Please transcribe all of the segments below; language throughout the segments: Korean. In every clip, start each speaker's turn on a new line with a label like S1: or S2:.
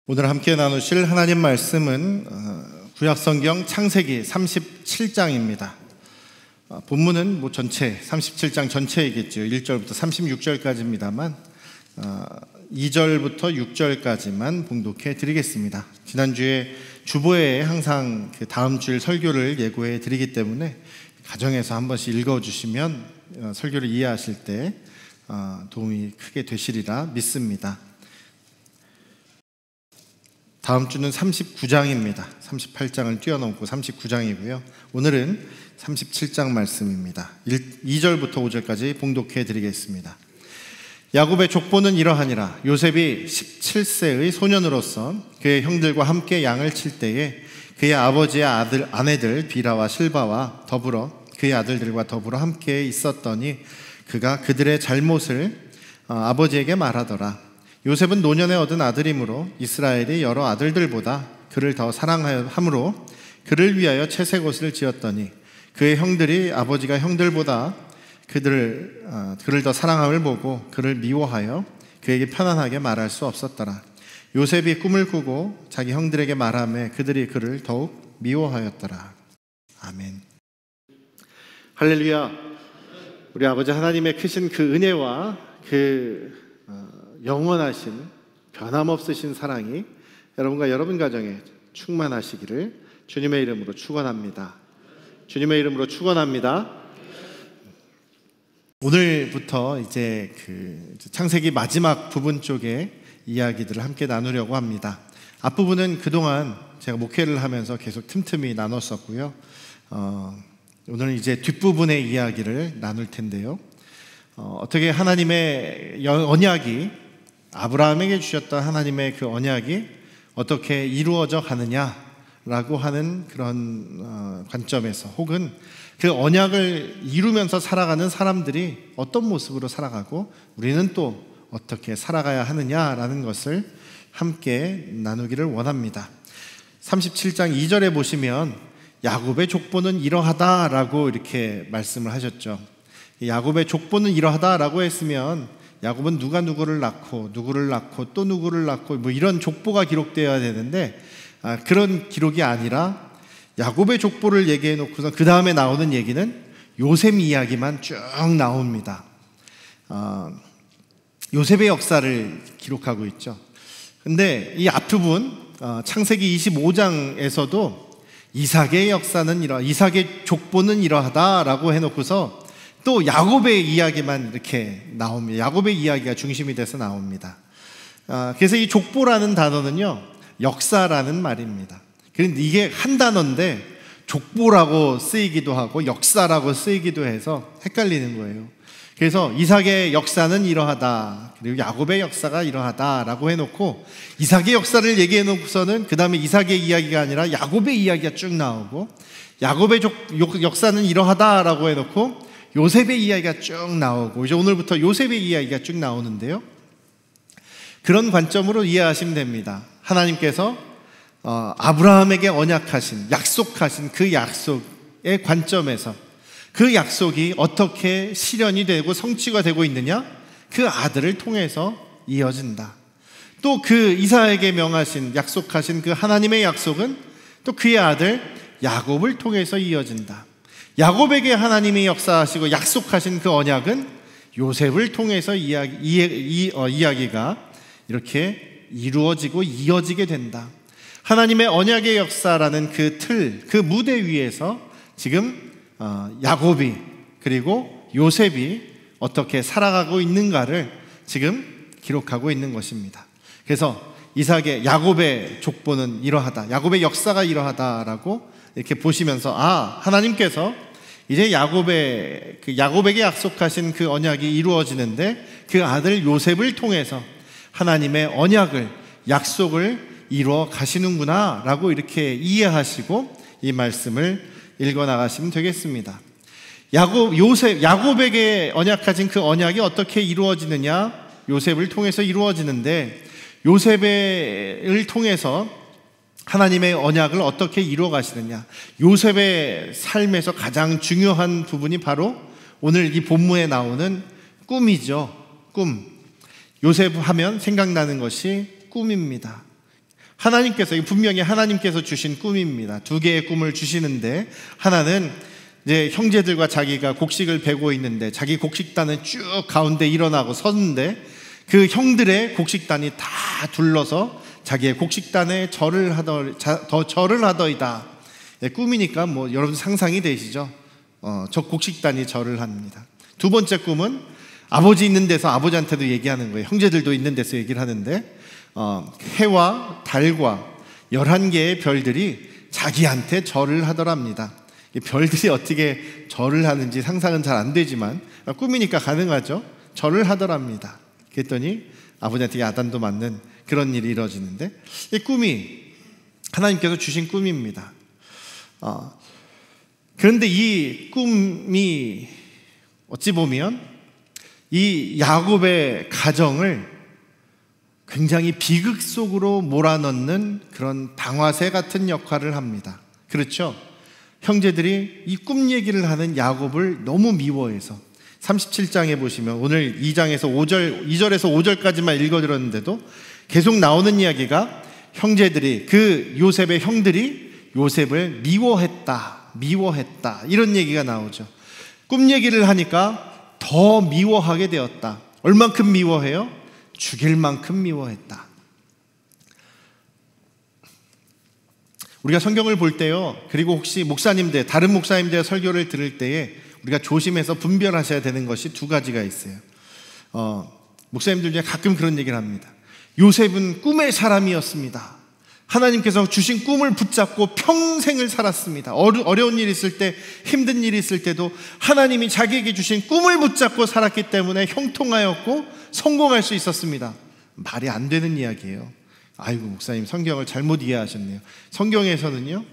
S1: 오늘 함께 나누실 하나님 말씀은 구약성경 창세기 37장입니다. 본문은 전체 37장 전체이겠죠. 1절부터 36절까지입니다만 2절부터 6절까지만 봉독해 드리겠습니다. 지난주에 주보에 항상 그 다음 주일 설교를 예고해 드리기 때문에 가정에서 한 번씩 읽어주시면 설교를 이해하실 때 도움이 크게 되시리라 믿습니다. 다음 주는 39장입니다. 38장을 뛰어넘고 39장이고요. 오늘은 37장 말씀입니다. 2절부터 5절까지 봉독해 드리겠습니다. 야곱의 족보는 이러하니라. 요셉이 17세의 소년으로서 그의 형들과 함께 양을 칠 때에 그의 아버지의 아내들 비라와 실바와 더불어 그의 아들들과 더불어 함께 있었더니 그가 그들의 잘못을 아버지에게 말하더라. 요셉은 노년에 얻은 아들이므로 이스라엘이 여러 아들들보다 그를 더 사랑하므로 그를 위하여 채색 옷을 지었더니 그의 형들이 아버지가 형들보다 그를 더 사랑함을 보고 그를 미워하여 그에게 편안하게 말할 수 없었더라. 요셉이 꿈을 꾸고 자기 형들에게 말하며 그들이 그를 더욱 미워하였더라. 아멘. 할렐루야. 우리 아버지 하나님의 크신 그 은혜와 그 영원하신 변함없으신 사랑이 여러분과 여러분 가정에 충만하시기를 주님의 이름으로 축원합니다. 주님의 이름으로 축원합니다. 오늘부터 이제 그 창세기 마지막 부분 쪽에 이야기들을 함께 나누려고 합니다. 앞부분은 그동안 제가 목회를 하면서 계속 틈틈이 나눴었고요. 오늘은 이제 뒷부분의 이야기를 나눌 텐데요. 어떻게 하나님의 언약이 아브라함에게 주셨던 하나님의 그 언약이 어떻게 이루어져 가느냐라고 하는 그런 관점에서 혹은 그 언약을 이루면서 살아가는 사람들이 어떤 모습으로 살아가고 우리는 또 어떻게 살아가야 하느냐라는 것을 함께 나누기를 원합니다. 37장 2절에 보시면 야곱의 족보는 이러하다라고 이렇게 말씀을 하셨죠. 야곱의 족보는 이러하다라고 했으면 야곱은 누가 누구를 낳고 누구를 낳고 또 누구를 낳고 뭐 이런 족보가 기록되어야 되는데 그런 기록이 아니라 야곱의 족보를 얘기해 놓고서 그 다음에 나오는 얘기는 요셉 이야기만 쭉 나옵니다. 요셉의 역사를 기록하고 있죠. 근데 이 앞부분 창세기 25장에서도 이삭의 역사는 이삭의 족보는 이러하다라고 해놓고서 또 야곱의 이야기만 이렇게 나옵니다. 야곱의 이야기가 중심이 돼서 나옵니다. 그래서 이 족보라는 단어는요, 역사라는 말입니다. 그런데 이게 한 단어인데 족보라고 쓰이기도 하고 역사라고 쓰이기도 해서 헷갈리는 거예요. 그래서 이삭의 역사는 이러하다, 그리고 야곱의 역사가 이러하다라고 해놓고 이삭의 역사를 얘기해 놓고서는 그 다음에 이삭의 이야기가 아니라 야곱의 이야기가 쭉 나오고 야곱의 역사는 이러하다라고 해놓고 요셉의 이야기가 쭉 나오고 이제 오늘부터 요셉의 이야기가 쭉 나오는데요. 그런 관점으로 이해하시면 됩니다. 하나님께서 아브라함에게 언약하신 약속하신 그 약속의 관점에서 그 약속이 어떻게 실현이 되고 성취가 되고 있느냐? 그 아들을 통해서 이어진다. 또 그 이삭에게 명하신 약속하신 그 하나님의 약속은 또 그의 아들 야곱을 통해서 이어진다. 야곱에게 하나님이 역사하시고 약속하신 그 언약은 요셉을 통해서 이야기가 이렇게 이루어지고 이어지게 된다. 하나님의 언약의 역사라는 그 틀, 그 무대 위에서 지금 야곱이 그리고 요셉이 어떻게 살아가고 있는가를 지금 기록하고 있는 것입니다. 그래서 야곱의 족보는 이러하다, 야곱의 역사가 이러하다라고 이렇게 보시면서 하나님께서 이제 야곱에게 약속하신 그 언약이 이루어지는데 그 아들 요셉을 통해서 하나님의 언약을 약속을 이루어 가시는구나 라고 이렇게 이해하시고 이 말씀을 읽어 나가시면 되겠습니다. 야곱에게 언약하신 그 언약이 어떻게 이루어지느냐? 요셉을 통해서 이루어지는데 요셉을 통해서 하나님의 언약을 어떻게 이루어 가시느냐? 요셉의 삶에서 가장 중요한 부분이 바로 오늘 이 본문에 나오는 꿈이죠. 꿈. 요셉 하면 생각나는 것이 꿈입니다. 하나님께서, 분명히 하나님께서 주신 꿈입니다. 두 개의 꿈을 주시는데, 하나는 이제 형제들과 자기가 곡식을 베고 있는데 자기 곡식단은 쭉 가운데 일어나고 섰는데 그 형들의 곡식단이 다 둘러서 자기의 곡식단에 절을 하더이다. 꿈이니까 뭐 여러분 상상이 되시죠? 저 곡식단이 절을 합니다. 두 번째 꿈은 아버지 있는 데서 아버지한테도 얘기하는 거예요. 형제들도 있는 데서 얘기를 하는데 해와 달과 11개의 별들이 자기한테 절을 하더랍니다. 별들이 어떻게 절을 하는지 상상은 잘 안 되지만 꿈이니까 가능하죠. 절을 하더랍니다. 그랬더니 아버지한테 야단도 맞는 그런 일이 이루어지는데, 이 꿈이 하나님께서 주신 꿈입니다. 그런데 이 꿈이 어찌 보면 이 야곱의 가정을 굉장히 비극 속으로 몰아넣는 그런 방아쇠 같은 역할을 합니다. 그렇죠? 형제들이 이 꿈 얘기를 하는 야곱을 너무 미워해서 37장에 보시면 오늘 2절에서 5절까지만 읽어드렸는데도 계속 나오는 이야기가 형제들이, 그 요셉의 형들이 요셉을 미워했다 이런 얘기가 나오죠. 꿈 얘기를 하니까 더 미워하게 되었다. 얼만큼 미워해요? 죽일 만큼 미워했다. 우리가 성경을 볼 때요, 그리고 혹시 목사님들, 다른 목사님들의 설교를 들을 때에 우리가 조심해서 분별하셔야 되는 것이 두 가지가 있어요. 목사님들 중에 가끔 그런 얘기를 합니다. 요셉은 꿈의 사람이었습니다. 하나님께서 주신 꿈을 붙잡고 평생을 살았습니다. 어려운 일이 있을 때, 힘든 일이 있을 때도 하나님이 자기에게 주신 꿈을 붙잡고 살았기 때문에 형통하였고 성공할 수 있었습니다. 말이 안 되는 이야기예요. 아이고, 목사님 성경을 잘못 이해하셨네요. 성경에서는요,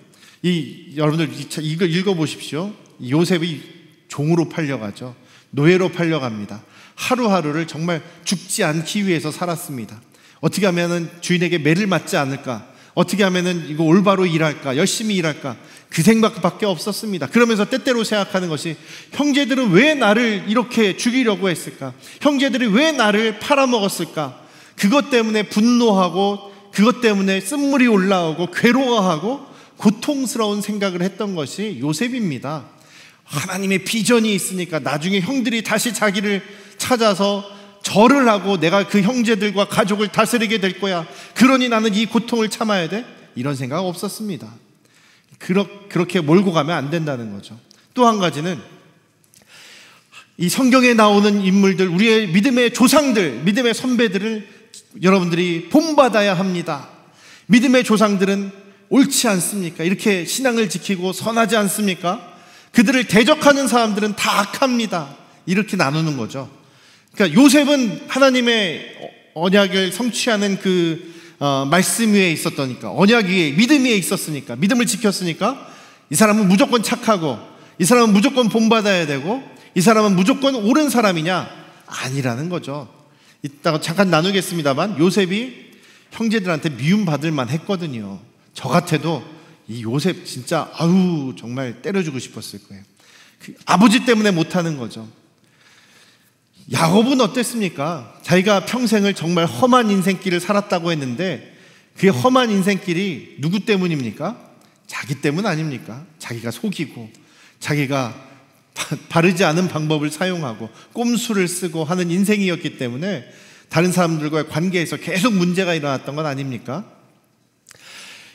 S1: 여러분들 이걸 읽어보십시오. 요셉이 종으로 팔려가죠. 노예로 팔려갑니다. 하루하루를 정말 죽지 않기 위해서 살았습니다. 어떻게 하면은 주인에게 매를 맞지 않을까? 어떻게 하면은 이거 올바로 일할까? 열심히 일할까? 그 생각밖에 없었습니다. 그러면서 때때로 생각하는 것이, 형제들은 왜 나를 이렇게 죽이려고 했을까? 형제들이 왜 나를 팔아먹었을까? 그것 때문에 분노하고, 그것 때문에 쓴물이 올라오고 괴로워하고 고통스러운 생각을 했던 것이 요셉입니다. 하나님의 비전이 있으니까 나중에 형들이 다시 자기를 찾아서 절을 하고 내가 그 형제들과 가족을 다스리게 될 거야. 그러니 나는 이 고통을 참아야 돼? 이런 생각 없었습니다. 그렇게 몰고 가면 안 된다는 거죠. 또 한 가지는 이 성경에 나오는 인물들, 우리의 믿음의 조상들, 믿음의 선배들을 여러분들이 본받아야 합니다. 믿음의 조상들은 옳지 않습니까? 이렇게 신앙을 지키고 선하지 않습니까? 그들을 대적하는 사람들은 다 악합니다. 이렇게 나누는 거죠. 그러니까 요셉은 하나님의 언약을 성취하는 그 말씀 위에 있었다니까, 언약 위에, 믿음 위에 있었으니까, 믿음을 지켰으니까 이 사람은 무조건 착하고, 이 사람은 무조건 본받아야 되고, 이 사람은 무조건 옳은 사람이냐? 아니라는 거죠. 이따가 잠깐 나누겠습니다만, 요셉이 형제들한테 미움받을 만 했거든요. 저 같아도 이 요셉 진짜 정말 때려주고 싶었을 거예요. 아버지 때문에 못하는 거죠. 야곱은 어땠습니까? 자기가 평생을 정말 험한 인생길을 살았다고 했는데, 그 험한 인생길이 누구 때문입니까? 자기 때문 아닙니까? 자기가 속이고, 자기가 바르지 않은 방법을 사용하고 꼼수를 쓰고 하는 인생이었기 때문에 다른 사람들과의 관계에서 계속 문제가 일어났던 건 아닙니까?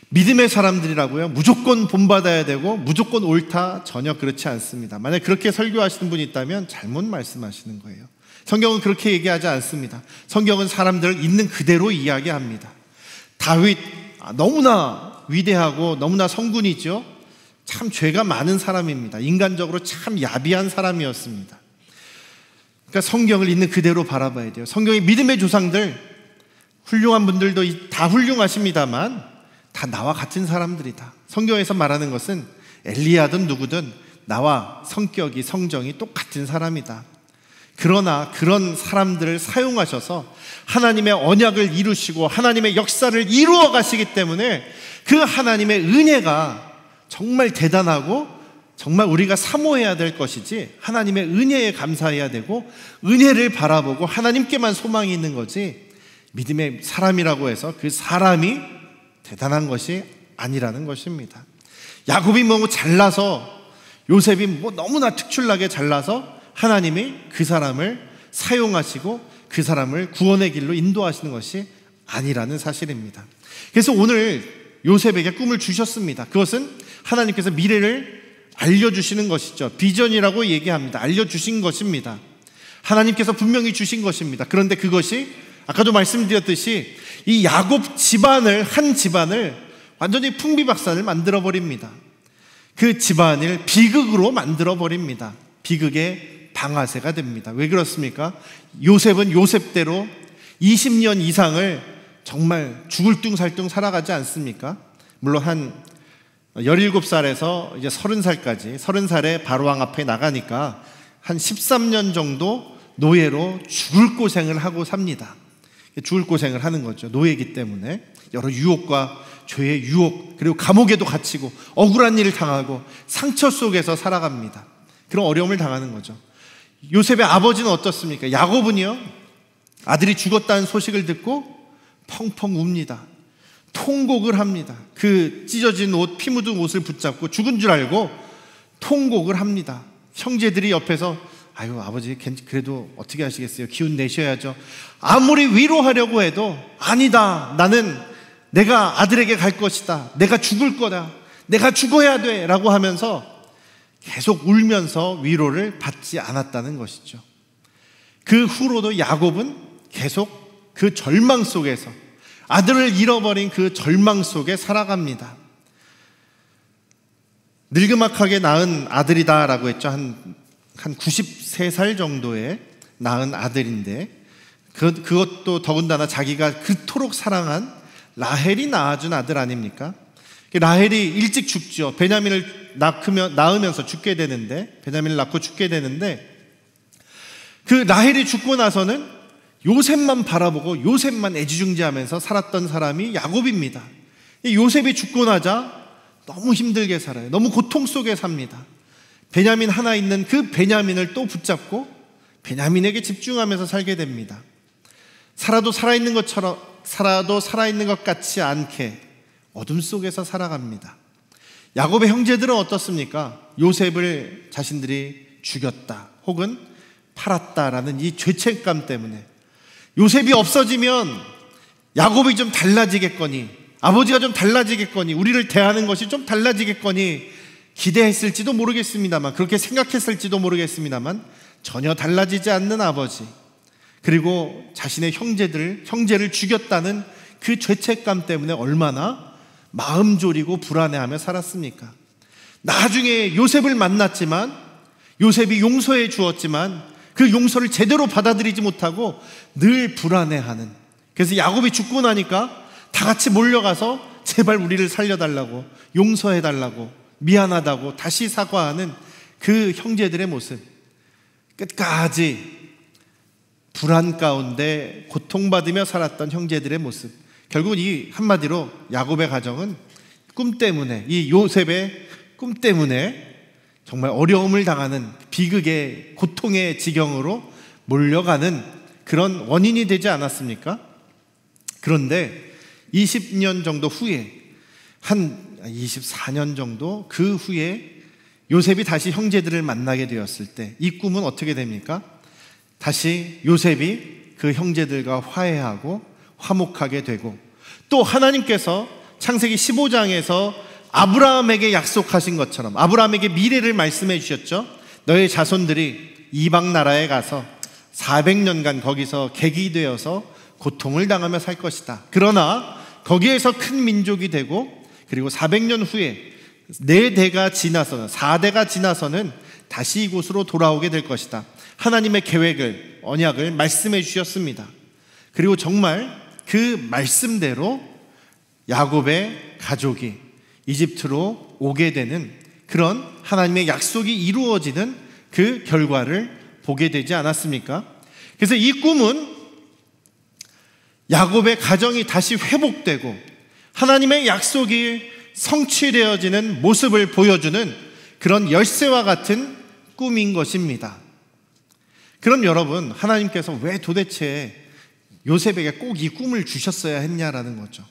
S1: 믿음의 사람들이라고요, 무조건 본받아야 되고 무조건 옳다? 전혀 그렇지 않습니다. 만약 그렇게 설교하시는 분이 있다면 잘못 말씀하시는 거예요. 성경은 그렇게 얘기하지 않습니다. 성경은 사람들을 있는 그대로 이야기합니다. 다윗, 너무나 위대하고 너무나 성군이죠. 참 죄가 많은 사람입니다. 인간적으로 참 야비한 사람이었습니다. 그러니까 성경을 있는 그대로 바라봐야 돼요. 성경의 믿음의 조상들, 훌륭한 분들도 다 훌륭하십니다만 다 나와 같은 사람들이다. 성경에서 말하는 것은 엘리야든 누구든 나와 성격이, 성정이 똑같은 사람이다. 그러나 그런 사람들을 사용하셔서 하나님의 언약을 이루시고 하나님의 역사를 이루어 가시기 때문에 그 하나님의 은혜가 정말 대단하고 정말 우리가 사모해야 될 것이지, 하나님의 은혜에 감사해야 되고 은혜를 바라보고 하나님께만 소망이 있는 거지, 믿음의 사람이라고 해서 그 사람이 대단한 것이 아니라는 것입니다. 야곱이 뭐 잘나서, 요셉이 뭐 너무나 특출나게 잘나서 하나님이 그 사람을 사용하시고 그 사람을 구원의 길로 인도하시는 것이 아니라는 사실입니다. 그래서 오늘 요셉에게 꿈을 주셨습니다. 그것은 하나님께서 미래를 알려주시는 것이죠. 비전이라고 얘기합니다. 알려주신 것입니다. 하나님께서 분명히 주신 것입니다. 그런데 그것이 아까도 말씀드렸듯이 이 야곱 집안을, 한 집안을 완전히 풍비박산을 만들어버립니다. 그 집안을 비극으로 만들어버립니다. 비극의 방아쇠가 됩니다. 왜 그렇습니까? 요셉은 요셉대로 20년 이상을 정말 죽을 둥살둥 살아가지 않습니까? 물론 한 17살에서 이제 30살까지, 30살에 바로왕 앞에 나가니까 한 13년 정도 노예로 죽을 고생을 하고 삽니다. 죽을 고생을 하는 거죠. 노예이기 때문에 여러 유혹과 죄의 유혹, 그리고 감옥에도 갇히고 억울한 일을 당하고 상처 속에서 살아갑니다. 그런 어려움을 당하는 거죠. 요셉의 아버지는 어떻습니까? 야곱은요, 아들이 죽었다는 소식을 듣고 펑펑 웁니다. 통곡을 합니다. 그 찢어진 옷, 피 묻은 옷을 붙잡고 죽은 줄 알고 통곡을 합니다. 형제들이 옆에서 아유, 아버지 그래도 어떻게 하시겠어요? 기운 내셔야죠. 아무리 위로하려고 해도 아니다, 나는 내가 아들에게 갈 것이다, 내가 죽을 거다, 내가 죽어야 돼 라고 하면서 계속 울면서 위로를 받지 않았다는 것이죠. 그 후로도 야곱은 계속 그 절망 속에서, 아들을 잃어버린 그 절망 속에 살아갑니다. 늙음악하게 낳은 아들이다라고 했죠. 한 93살 정도에 낳은 아들인데 그것도 더군다나 자기가 그토록 사랑한 라헬이 낳아준 아들 아닙니까? 라헬이 일찍 죽죠. 베냐민을 낳으면서 죽게 되는데, 베냐민을 낳고 죽게 되는데, 그 라헬이 죽고 나서는 요셉만 바라보고 요셉만 애지중지하면서 살았던 사람이 야곱입니다. 요셉이 죽고 나자 너무 힘들게 살아요. 너무 고통 속에 삽니다. 베냐민 하나 있는 그 베냐민을 또 붙잡고 베냐민에게 집중하면서 살게 됩니다. 살아도 살아있는 것 같지 않게 어둠 속에서 살아갑니다. 야곱의 형제들은 어떻습니까? 요셉을 자신들이 죽였다 혹은 팔았다라는 이 죄책감 때문에, 요셉이 없어지면 야곱이 좀 달라지겠거니, 아버지가 좀 달라지겠거니, 우리를 대하는 것이 좀 달라지겠거니 기대했을지도 모르겠습니다만, 그렇게 생각했을지도 모르겠습니다만 전혀 달라지지 않는 아버지, 그리고 자신의 형제를 죽였다는 그 죄책감 때문에 얼마나 마음 졸이고 불안해하며 살았습니까? 나중에 요셉을 만났지만, 요셉이 용서해 주었지만 그 용서를 제대로 받아들이지 못하고 늘 불안해하는, 그래서 야곱이 죽고 나니까 다 같이 몰려가서 제발 우리를 살려달라고, 용서해달라고, 미안하다고 다시 사과하는 그 형제들의 모습, 끝까지 불안 가운데 고통받으며 살았던 형제들의 모습, 결국은 이 한마디로 야곱의 가정은 꿈 때문에, 이 요셉의 꿈 때문에 정말 어려움을 당하는 비극의 고통의 지경으로 몰려가는 그런 원인이 되지 않았습니까? 그런데 20년 정도 후에, 한 24년 정도 그 후에 요셉이 다시 형제들을 만나게 되었을 때 이 꿈은 어떻게 됩니까? 다시 요셉이 그 형제들과 화해하고 화목하게 되고, 또 하나님께서 창세기 15장에서 아브라함에게 약속하신 것처럼 아브라함에게 미래를 말씀해 주셨죠. 너의 자손들이 이방 나라에 가서 400년간 거기서 객이 되어서 고통을 당하며 살 것이다. 그러나 거기에서 큰 민족이 되고, 그리고 400년 후에 4대가 지나서는, 4대가 지나서는 다시 이곳으로 돌아오게 될 것이다. 하나님의 계획을, 언약을 말씀해 주셨습니다. 그리고 정말 그 말씀대로 야곱의 가족이 이집트로 오게 되는 그런 하나님의 약속이 이루어지는 그 결과를 보게 되지 않았습니까? 그래서 이 꿈은 야곱의 가정이 다시 회복되고 하나님의 약속이 성취되어지는 모습을 보여주는 그런 열쇠와 같은 꿈인 것입니다. 그럼 여러분, 하나님께서 왜 도대체 요셉에게 꼭 이 꿈을 주셨어야 했냐라는 거죠.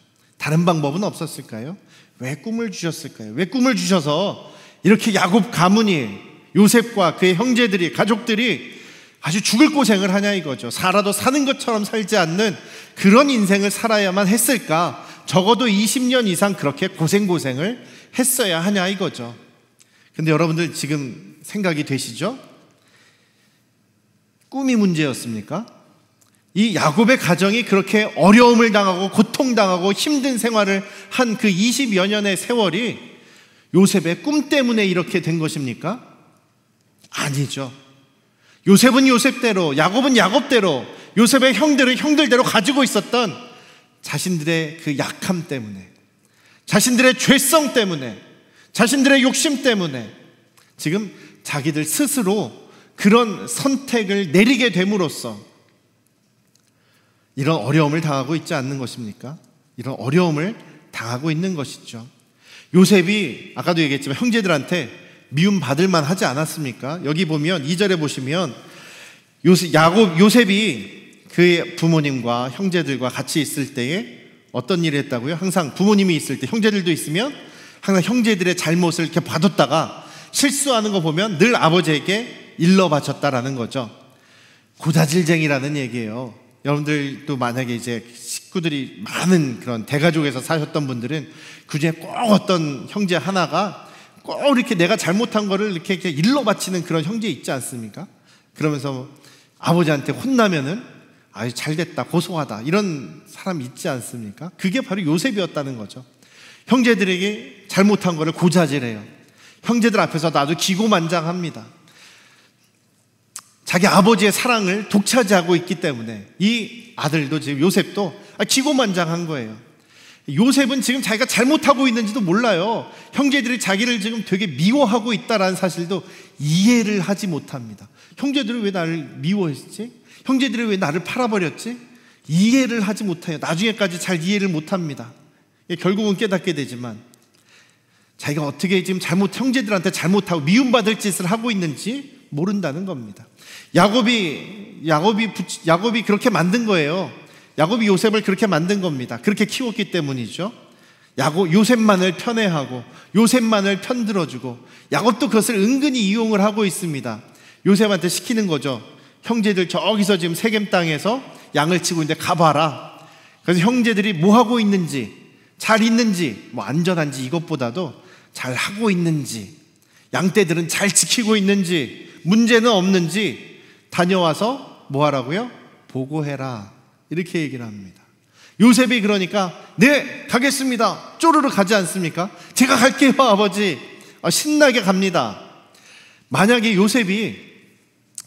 S1: 다른 방법은 없었을까요? 왜 꿈을 주셨을까요? 왜 꿈을 주셔서 이렇게 야곱 가문이, 요셉과 그의 형제들이, 가족들이 아주 죽을 고생을 하냐 이거죠. 살아도 사는 것처럼 살지 않는 그런 인생을 살아야만 했을까? 적어도 20년 이상 그렇게 고생을 했어야 하냐 이거죠. 근데 여러분들 지금 생각이 되시죠? 꿈이 문제였습니까? 이 야곱의 가정이 그렇게 어려움을 당하고 고통당하고 힘든 생활을 한 그 20여 년의 세월이 요셉의 꿈 때문에 이렇게 된 것입니까? 아니죠. 요셉은 요셉대로, 야곱은 야곱대로, 요셉의 형들은 형들대로 가지고 있었던 자신들의 그 약함 때문에, 자신들의 죄성 때문에, 자신들의 욕심 때문에 지금 자기들 스스로 그런 선택을 내리게 됨으로써 이런 어려움을 당하고 있지 않는 것입니까? 이런 어려움을 당하고 있는 것이죠. 요셉이 아까도 얘기했지만 형제들한테 미움받을 만하지 않았습니까? 여기 보면 2절에 보시면 요셉이 그의 부모님과 형제들과 같이 있을 때에 어떤 일을 했다고요? 항상 부모님이 있을 때, 형제들도 있으면 항상 형제들의 잘못을 이렇게 봐뒀다가 실수하는 거 보면 늘 아버지에게 일러 바쳤다라는 거죠. 고자질쟁이라는 얘기예요. 여러분들도 만약에 이제 식구들이 많은 그런 대가족에서 사셨던 분들은 그중에 꼭 어떤 형제 하나가 꼭 이렇게 내가 잘못한 거를 이렇게 일러 바치는 그런 형제 있지 않습니까? 그러면서 아버지한테 혼나면은 아유 잘됐다, 고소하다, 이런 사람 있지 않습니까? 그게 바로 요셉이었다는 거죠. 형제들에게 잘못한 거를 고자질해요. 형제들 앞에서도 아주 기고만장합니다. 자기 아버지의 사랑을 독차지하고 있기 때문에 이 아들도 지금 요셉도 기고만장한 거예요. 요셉은 지금 자기가 잘못하고 있는지도 몰라요. 형제들이 자기를 지금 되게 미워하고 있다라는 사실도 이해를 하지 못합니다. 형제들이 왜 나를 미워했지? 형제들이 왜 나를 팔아버렸지? 이해를 하지 못해요. 나중에까지 잘 이해를 못합니다. 결국은 깨닫게 되지만 자기가 어떻게 지금 형제들한테 잘못하고 미움받을 짓을 하고 있는지 모른다는 겁니다. 야곱이 그렇게 만든 거예요. 야곱이 요셉을 그렇게 만든 겁니다. 그렇게 키웠기 때문이죠. 요셉만을 편애하고 요셉만을 편들어주고, 야곱도 그것을 은근히 이용을 하고 있습니다. 요셉한테 시키는 거죠. 형제들 저기서 지금 세겜 땅에서 양을 치고 있는데 가봐라. 그래서 형제들이 뭐 하고 있는지, 잘 있는지, 뭐 안전한지 이것보다도 잘 하고 있는지, 양떼들은 잘 지키고 있는지, 문제는 없는지 다녀와서 뭐 하라고요? 보고해라. 이렇게 얘기를 합니다. 요셉이 그러니까 네 가겠습니다, 쪼르르 가지 않습니까? 제가 갈게요 아버지. 신나게 갑니다. 만약에 요셉이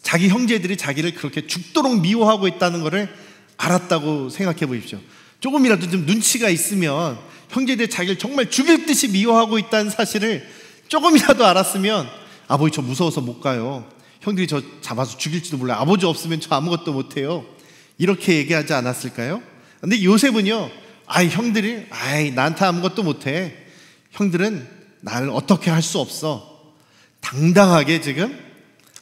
S1: 자기 형제들이 자기를 그렇게 죽도록 미워하고 있다는 것을 알았다고 생각해 보십시오. 조금이라도 좀 눈치가 있으면 형제들이 자기를 정말 죽일 듯이 미워하고 있다는 사실을 조금이라도 알았으면 아버지 저 무서워서 못 가요, 형들이 저 잡아서 죽일지도 몰라요, 아버지 없으면 저 아무것도 못해요, 이렇게 얘기하지 않았을까요? 근데 요셉은요, 형들이 나한테 아무것도 못해, 형들은 나를 어떻게 할 수 없어, 당당하게 지금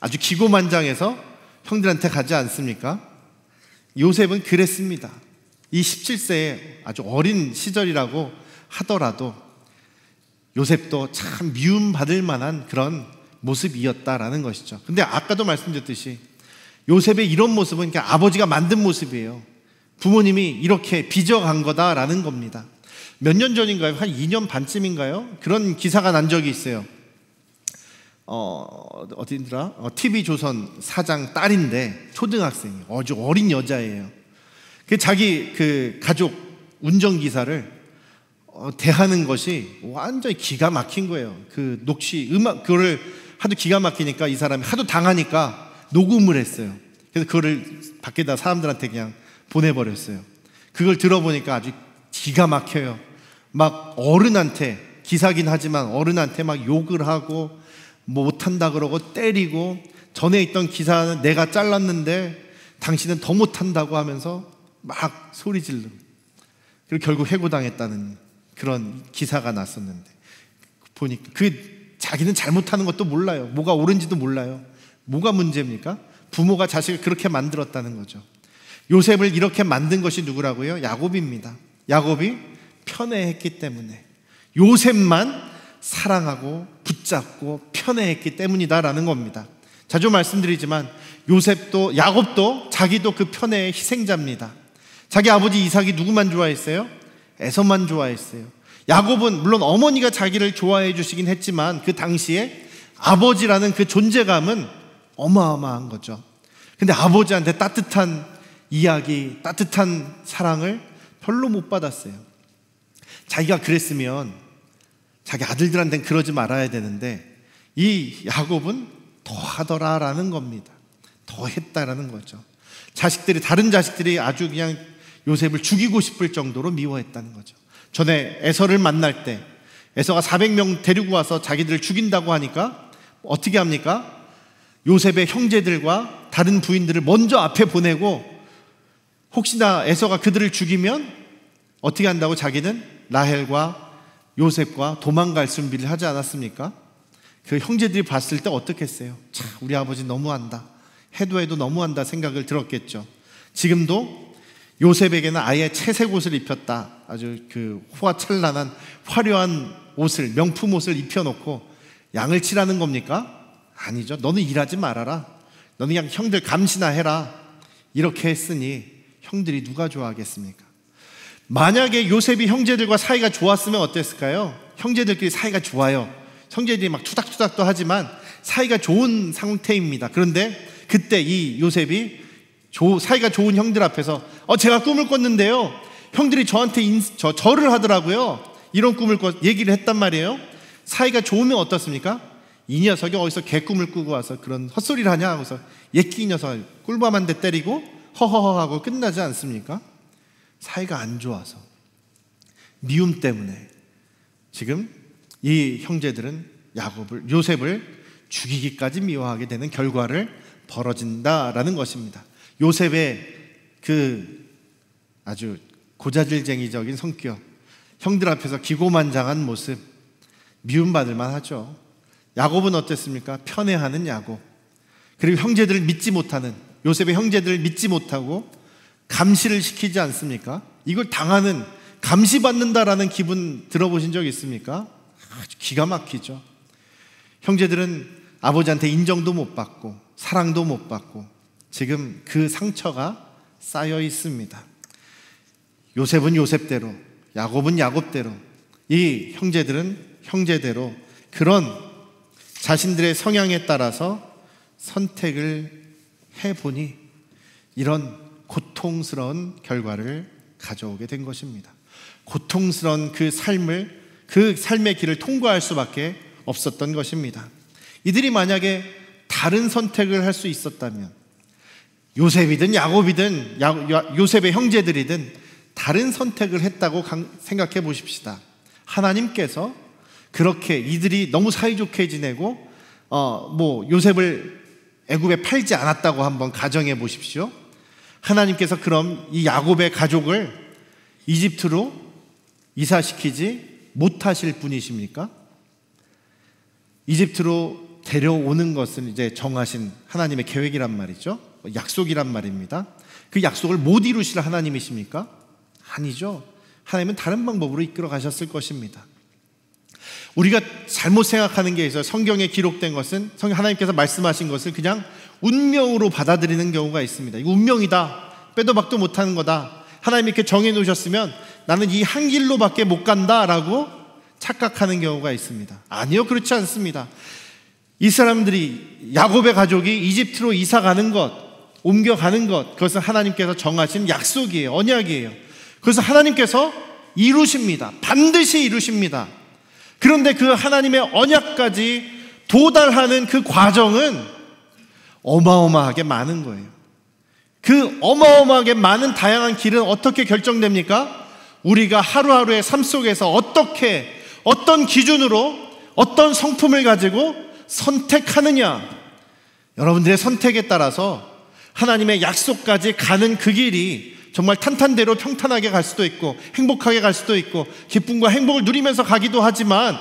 S1: 아주 기고만장해서 형들한테 가지 않습니까? 요셉은 그랬습니다. 이 17세의 아주 어린 시절이라고 하더라도 요셉도 참 미움받을 만한 그런 모습이었다라는 것이죠. 근데 아까도 말씀드렸듯이 요셉의 이런 모습은 그냥 아버지가 만든 모습이에요. 부모님이 이렇게 빚어간 거다라는 겁니다. 몇 년 전인가요? 한 2년 반쯤인가요? 그런 기사가 난 적이 있어요. 어디더라? TV조선 사장 딸인데 초등학생이에요. 아주 어린 여자예요. 자기 그 가족 운전기사를 대하는 것이 완전히 기가 막힌 거예요. 그 음악, 그거를 하도 기가 막히니까 이 사람이 하도 당하니까 녹음을 했어요. 그래서 그거를 밖에다 사람들한테 그냥 보내버렸어요. 그걸 들어보니까 아주 기가 막혀요. 막 어른한테, 기사긴 하지만 어른한테 막 욕을 하고 뭐 못한다 그러고 때리고, 전에 있던 기사는 내가 잘랐는데 당신은 더 못한다고 하면서 막 소리 지르고, 그리고 결국 해고당했다는 그런 기사가 났었는데, 보니까 자기는 잘못하는 것도 몰라요. 뭐가 옳은지도 몰라요. 뭐가 문제입니까? 부모가 자식을 그렇게 만들었다는 거죠. 요셉을 이렇게 만든 것이 누구라고요? 야곱입니다. 야곱이 편애했기 때문에, 요셉만 사랑하고 붙잡고 편애했기 때문이다라는 겁니다. 자주 말씀드리지만 야곱도 자기도 그 편애의 희생자입니다. 자기 아버지 이삭이 누구만 좋아했어요? 에서만 좋아했어요. 야곱은 물론 어머니가 자기를 좋아해 주시긴 했지만 그 당시에 아버지라는 그 존재감은 어마어마한 거죠. 근데 아버지한테 따뜻한 이야기, 따뜻한 사랑을 별로 못 받았어요. 자기가 그랬으면 자기 아들들한테는 그러지 말아야 되는데 이 야곱은 더 하더라라는 겁니다. 더 했다라는 거죠. 다른 자식들이 아주 그냥 요셉을 죽이고 싶을 정도로 미워했다는 거죠. 전에 에서를 만날 때 에서가 400명 데리고 와서 자기들을 죽인다고 하니까 어떻게 합니까? 요셉의 형제들과 다른 부인들을 먼저 앞에 보내고 혹시나 에서가 그들을 죽이면 어떻게 한다고 자기는 라헬과 요셉과 도망갈 준비를 하지 않았습니까? 그 형제들이 봤을 때 어떻겠어요? 참, 우리 아버지 너무한다. 해도 너무한다 생각을 들었겠죠. 지금도 요셉에게는 아예 채색 옷을 입혔다. 아주 그 호화찬란한 화려한 옷을, 명품 옷을 입혀놓고 양을 치라는 겁니까? 아니죠. 너는 일하지 말아라. 너는 그냥 형들 감시나 해라. 이렇게 했으니 형들이 누가 좋아하겠습니까? 만약에 요셉이 형제들과 사이가 좋았으면 어땠을까요? 형제들끼리 사이가 좋아요. 형제들이 막 투닥투닥도 하지만 사이가 좋은 상태입니다. 그런데 그때 이 요셉이 사이가 좋은 형들 앞에서 제가 꿈을 꿨는데요, 형들이 저한테 절을 하더라고요. 이런 얘기를 했단 말이에요. 사이가 좋으면 어떻습니까? 이 녀석이 어디서 개꿈을 꾸고 와서 그런 헛소리를 하냐 하고서 예끼 녀석 꿀밤 한 대 때리고 허허허 하고 끝나지 않습니까? 사이가 안 좋아서, 미움 때문에 지금 이 형제들은 요셉을 죽이기까지 미워하게 되는 결과를 벌어진다라는 것입니다. 요셉의 그 아주 고자질쟁이적인 성격, 형들 앞에서 기고만장한 모습, 미움받을 만하죠. 야곱은 어땠습니까? 편애하는 야곱. 그리고 형제들을 믿지 못하는, 요셉의 형제들을 믿지 못하고 감시를 시키지 않습니까? 이걸 당하는, 감시받는다라는 기분 들어보신 적 있습니까? 아주 기가 막히죠. 형제들은 아버지한테 인정도 못 받고 사랑도 못 받고 지금 그 상처가 쌓여 있습니다. 요셉은 요셉대로, 야곱은 야곱대로, 이 형제들은 형제대로 그런 자신들의 성향에 따라서 선택을 해보니 이런 고통스러운 결과를 가져오게 된 것입니다. 고통스러운 그 삶의 길을 통과할 수밖에 없었던 것입니다. 이들이 만약에 다른 선택을 할 수 있었다면, 요셉이든 야곱이든 요셉의 형제들이든 다른 선택을 했다고 생각해 보십시다. 하나님께서 그렇게 이들이 너무 사이좋게 지내고 요셉을 애굽에 팔지 않았다고 한번 가정해 보십시오. 하나님께서 그럼 이 야곱의 가족을 이집트로 이사시키지 못하실 분이십니까? 이집트로 데려오는 것은 이제 정하신 하나님의 계획이란 말이죠. 약속이란 말입니다. 그 약속을 못 이루실 하나님이십니까? 아니죠. 하나님은 다른 방법으로 이끌어 가셨을 것입니다. 우리가 잘못 생각하는 게 있어요. 성경에 기록된 것은, 하나님께서 말씀하신 것을 그냥 운명으로 받아들이는 경우가 있습니다. 이거 운명이다, 빼도 박도 못하는 거다, 하나님이 이렇게 정해 놓으셨으면 나는 이 한 길로밖에 못 간다라고 착각하는 경우가 있습니다. 아니요, 그렇지 않습니다. 이 사람들이, 야곱의 가족이 이집트로 이사 가는 것, 옮겨가는 것, 그것은 하나님께서 정하신 약속이에요. 언약이에요. 그래서 하나님께서 이루십니다. 반드시 이루십니다. 그런데 그 하나님의 언약까지 도달하는 그 과정은 어마어마하게 많은 거예요. 그 어마어마하게 많은 다양한 길은 어떻게 결정됩니까? 우리가 하루하루의 삶 속에서 어떤 기준으로 어떤 성품을 가지고 선택하느냐, 여러분들의 선택에 따라서 하나님의 약속까지 가는 그 길이 정말 탄탄대로 평탄하게 갈 수도 있고 행복하게 갈 수도 있고 기쁨과 행복을 누리면서 가기도 하지만,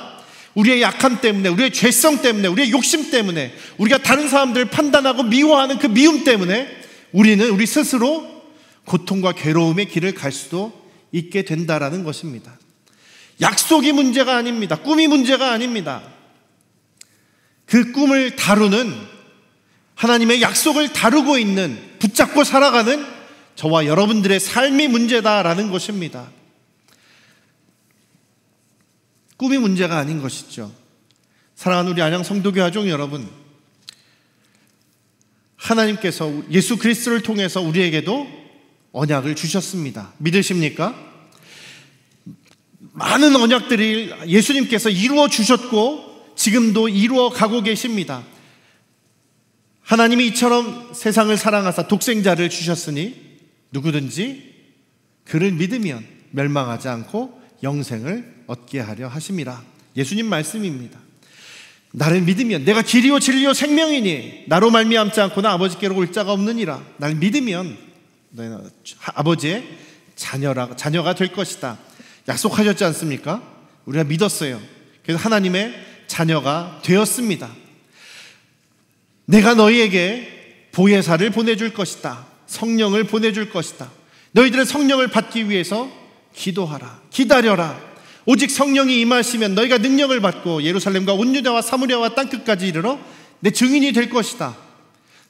S1: 우리의 약함 때문에, 우리의 죄성 때문에, 우리의 욕심 때문에, 우리가 다른 사람들을 판단하고 미워하는 그 미움 때문에 우리는 우리 스스로 고통과 괴로움의 길을 갈 수도 있게 된다라는 것입니다. 약속이 문제가 아닙니다. 꿈이 문제가 아닙니다. 그 꿈을 다루는, 하나님의 약속을 다루고 있는, 붙잡고 살아가는 저와 여러분들의 삶이 문제다라는 것입니다. 꿈이 문제가 아닌 것이죠. 사랑하는 우리 안양 성도교 가족 여러분, 하나님께서 예수 그리스도를 통해서 우리에게도 언약을 주셨습니다. 믿으십니까? 많은 언약들이 예수님께서 이루어 주셨고 지금도 이루어 가고 계십니다. 하나님이 이처럼 세상을 사랑하사 독생자를 주셨으니 누구든지 그를 믿으면 멸망하지 않고 영생을 얻게 하려 하심이라. 예수님 말씀입니다. 나를 믿으면, 내가 길이요 진리요 생명이니 나로 말미암지 않고는 아버지께로 올 자가 없느니라. 나를 믿으면 너희는 아버지의 자녀가 될 것이다. 약속하셨지 않습니까? 우리가 믿었어요. 그래서 하나님의 자녀가 되었습니다. 내가 너희에게 보혜사를 보내줄 것이다. 성령을 보내줄 것이다. 너희들은 성령을 받기 위해서 기도하라. 기다려라. 오직 성령이 임하시면 너희가 능력을 받고 예루살렘과 온 유다와 사무리아와 땅끝까지 이르러 내 증인이 될 것이다.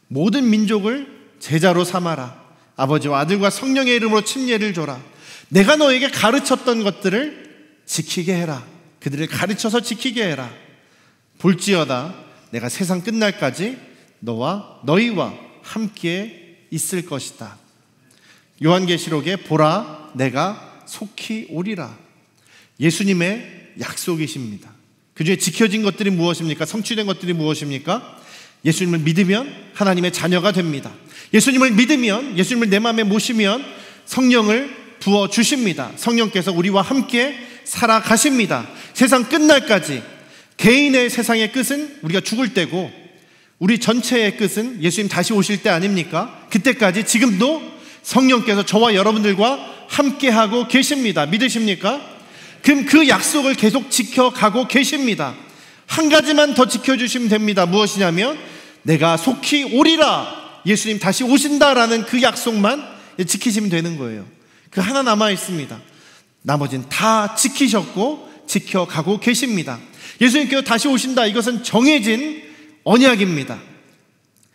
S1: 모든 민족을 제자로 삼아라. 아버지와 아들과 성령의 이름으로 침례를 줘라. 내가 너에게 가르쳤던 것들을 지키게 해라. 그들을 가르쳐서 지키게 해라. 볼지어다 내가 세상 끝날까지 너희와 함께 있을 것이다. 요한계시록에 보라 내가 속히 오리라. 예수님의 약속이십니다. 그 중에 지켜진 것들이 무엇입니까? 성취된 것들이 무엇입니까? 예수님을 믿으면 하나님의 자녀가 됩니다. 예수님을 믿으면, 예수님을 내 마음에 모시면 성령을 부어주십니다. 성령께서 우리와 함께 살아가십니다. 세상 끝날까지. 개인의 세상의 끝은 우리가 죽을 때고 우리 전체의 끝은 예수님 다시 오실 때 아닙니까? 그때까지 지금도 성령께서 저와 여러분들과 함께하고 계십니다. 믿으십니까? 그럼 그 약속을 계속 지켜가고 계십니다. 한 가지만 더 지켜주시면 됩니다. 무엇이냐면 내가 속히 오리라. 예수님 다시 오신다라는 그 약속만 지키시면 되는 거예요. 그 하나 남아 있습니다. 나머지는 다 지키셨고 지켜가고 계십니다. 예수님께서 다시 오신다. 이것은 정해진 언약입니다.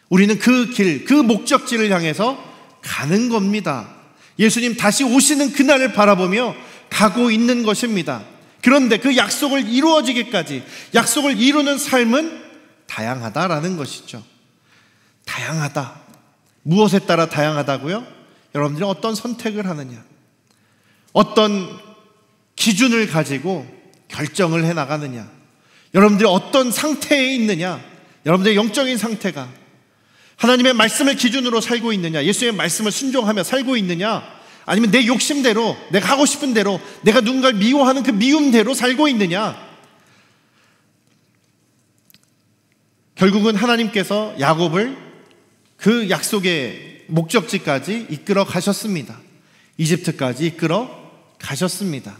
S1: 우리는 그 길, 그 목적지를 향해서 가는 겁니다. 예수님 다시 오시는 그날을 바라보며 가고 있는 것입니다. 그런데 그 약속을 이루어지기까지, 약속을 이루는 삶은 다양하다라는 것이죠. 다양하다. 무엇에 따라 다양하다고요? 여러분들이 어떤 선택을 하느냐, 어떤 기준을 가지고 결정을 해 나가느냐, 여러분들이 어떤 상태에 있느냐, 여러분들의 영적인 상태가 하나님의 말씀을 기준으로 살고 있느냐, 예수의 말씀을 순종하며 살고 있느냐, 아니면 내 욕심대로, 내가 하고 싶은 대로, 내가 누군가를 미워하는 그 미움대로 살고 있느냐. 결국은 하나님께서 야곱을 그 약속의 목적지까지 이끌어 가셨습니다. 이집트까지 이끌어 가셨습니다.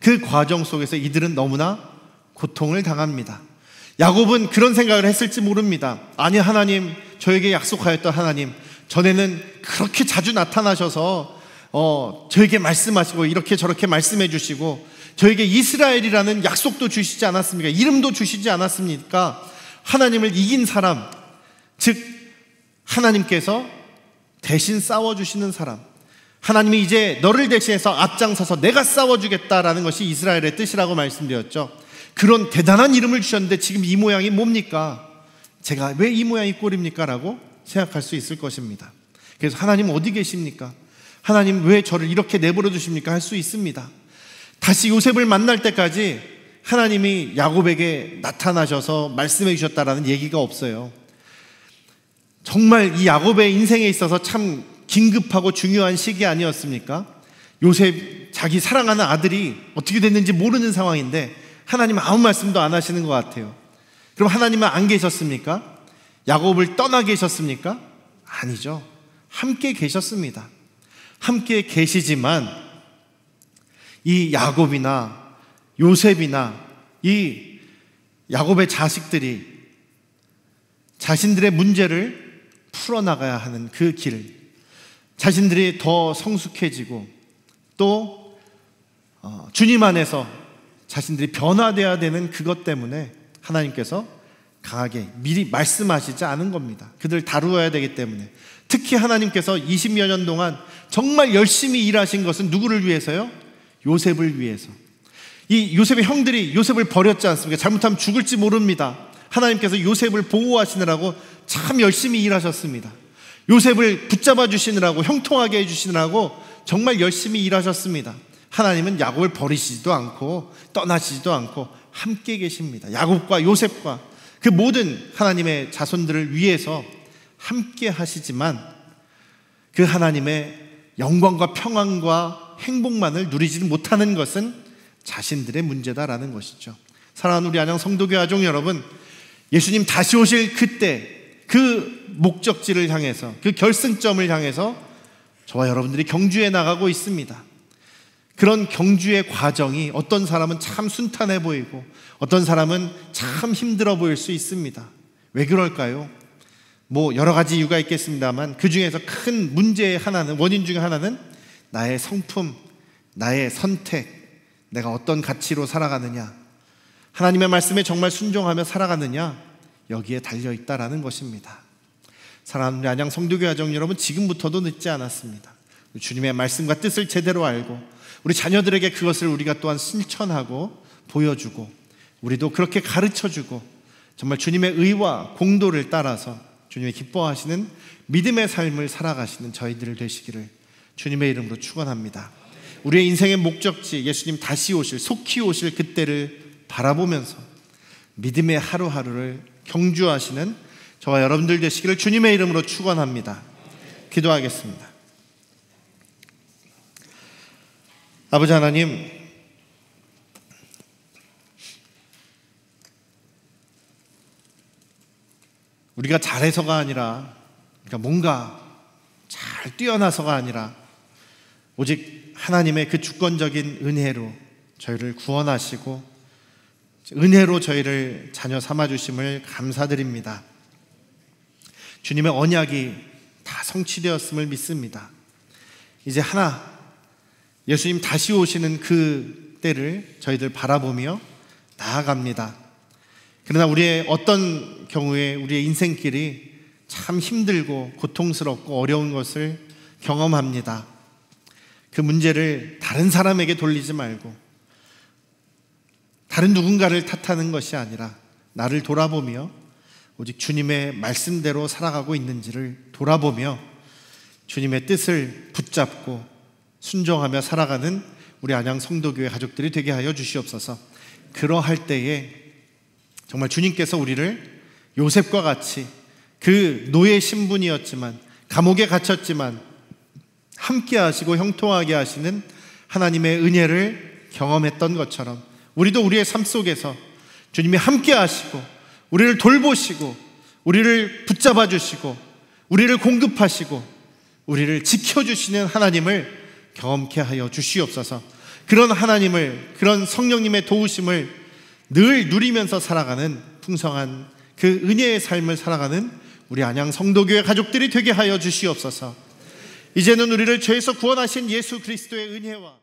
S1: 그 과정 속에서 이들은 너무나 고통을 당합니다. 야곱은 그런 생각을 했을지 모릅니다. 아니, 하나님, 저에게 약속하였던 하나님, 전에는 그렇게 자주 나타나셔서 저에게 말씀하시고 이렇게 저렇게 말씀해 주시고 저에게 이스라엘이라는 약속도 주시지 않았습니까? 이름도 주시지 않았습니까? 하나님을 이긴 사람, 즉 하나님께서 대신 싸워주시는 사람, 하나님이 이제 너를 대신해서 앞장서서 내가 싸워주겠다라는 것이 이스라엘의 뜻이라고 말씀드렸죠. 그런 대단한 이름을 주셨는데 지금 이 모양이 뭡니까? 제가 왜 이 모양이 꼴입니까? 라고 생각할 수 있을 것입니다. 그래서 하나님 어디 계십니까? 하나님 왜 저를 이렇게 내버려 두십니까? 할 수 있습니다. 다시 요셉을 만날 때까지 하나님이 야곱에게 나타나셔서 말씀해 주셨다라는 얘기가 없어요. 정말 이 야곱의 인생에 있어서 참 긴급하고 중요한 시기 아니었습니까? 요셉, 자기 사랑하는 아들이 어떻게 됐는지 모르는 상황인데 하나님 아무 말씀도 안 하시는 것 같아요. 그럼 하나님은 안 계셨습니까? 야곱을 떠나 계셨습니까? 아니죠. 함께 계셨습니다. 함께 계시지만 이 야곱이나 요셉이나 이 야곱의 자식들이 자신들의 문제를 풀어나가야 하는 그 길, 자신들이 더 성숙해지고 또 주님 안에서 자신들이 변화되어야 되는 그것 때문에 하나님께서 강하게 미리 말씀하시지 않은 겁니다. 그들 다루어야 되기 때문에. 특히 하나님께서 20여 년 동안 정말 열심히 일하신 것은 누구를 위해서요? 요셉을 위해서. 이 요셉의 형들이 요셉을 버렸지 않습니까? 잘못하면 죽을지 모릅니다. 하나님께서 요셉을 보호하시느라고 참 열심히 일하셨습니다. 요셉을 붙잡아 주시느라고, 형통하게 해주시느라고 정말 열심히 일하셨습니다. 하나님은 야곱을 버리시지도 않고 떠나시지도 않고 함께 계십니다. 야곱과 요셉과 그 모든 하나님의 자손들을 위해서 함께 하시지만 그 하나님의 영광과 평안과 행복만을 누리지 못하는 것은 자신들의 문제다라는 것이죠. 사랑하는 우리 안양 성도교회 가족 여러분, 예수님 다시 오실 그때 그 목적지를 향해서, 그 결승점을 향해서 저와 여러분들이 경주해 나가고 있습니다. 그런 경주의 과정이 어떤 사람은 참 순탄해 보이고 어떤 사람은 참 힘들어 보일 수 있습니다. 왜 그럴까요? 뭐 여러 가지 이유가 있겠습니다만 그 중에서 큰 문제의 하나는, 원인 중에 하나는 나의 성품, 나의 선택, 내가 어떤 가치로 살아가느냐, 하나님의 말씀에 정말 순종하며 살아가느냐, 여기에 달려있다라는 것입니다. 사랑하는 우리 안양 성도교회 가족 여러분, 지금부터도 늦지 않았습니다. 주님의 말씀과 뜻을 제대로 알고 우리 자녀들에게 그것을 우리가 또한 실천하고 보여주고 우리도 그렇게 가르쳐주고 정말 주님의 의와 공도를 따라서 주님의 기뻐하시는 믿음의 삶을 살아가시는 저희들 되시기를 주님의 이름으로 축원합니다. 우리의 인생의 목적지, 예수님 다시 오실, 속히 오실 그때를 바라보면서 믿음의 하루하루를 경주하시는 저와 여러분들 되시기를 주님의 이름으로 축원합니다. 기도하겠습니다. 아버지 하나님, 우리가 잘해서가 아니라, 그러니까 뭔가 잘 뛰어나서가 아니라 오직 하나님의 그 주권적인 은혜로 저희를 구원하시고 은혜로 저희를 자녀 삼아주심을 감사드립니다. 주님의 언약이 다 성취되었음을 믿습니다. 이제 하나, 예수님 다시 오시는 그 때를 저희들 바라보며 나아갑니다. 그러나 우리의 어떤 경우에 우리의 인생길이 참 힘들고 고통스럽고 어려운 것을 경험합니다. 그 문제를 다른 사람에게 돌리지 말고 다른 누군가를 탓하는 것이 아니라 나를 돌아보며 오직 주님의 말씀대로 살아가고 있는지를 돌아보며 주님의 뜻을 붙잡고 순종하며 살아가는 우리 안양 성도교회 가족들이 되게 하여 주시옵소서. 그러할 때에 정말 주님께서 우리를 요셉과 같이 그 노예 신분이었지만 감옥에 갇혔지만 함께 하시고 형통하게 하시는 하나님의 은혜를 경험했던 것처럼 우리도 우리의 삶 속에서 주님이 함께 하시고 우리를 돌보시고 우리를 붙잡아 주시고 우리를 공급하시고 우리를 지켜주시는 하나님을 경험케 하여 주시옵소서. 그런 하나님을, 그런 성령님의 도우심을 늘 누리면서 살아가는 풍성한 그 은혜의 삶을 살아가는 우리 안양 성도교회 가족들이 되게 하여 주시옵소서. 이제는 우리를 죄에서 구원하신 예수 그리스도의 은혜와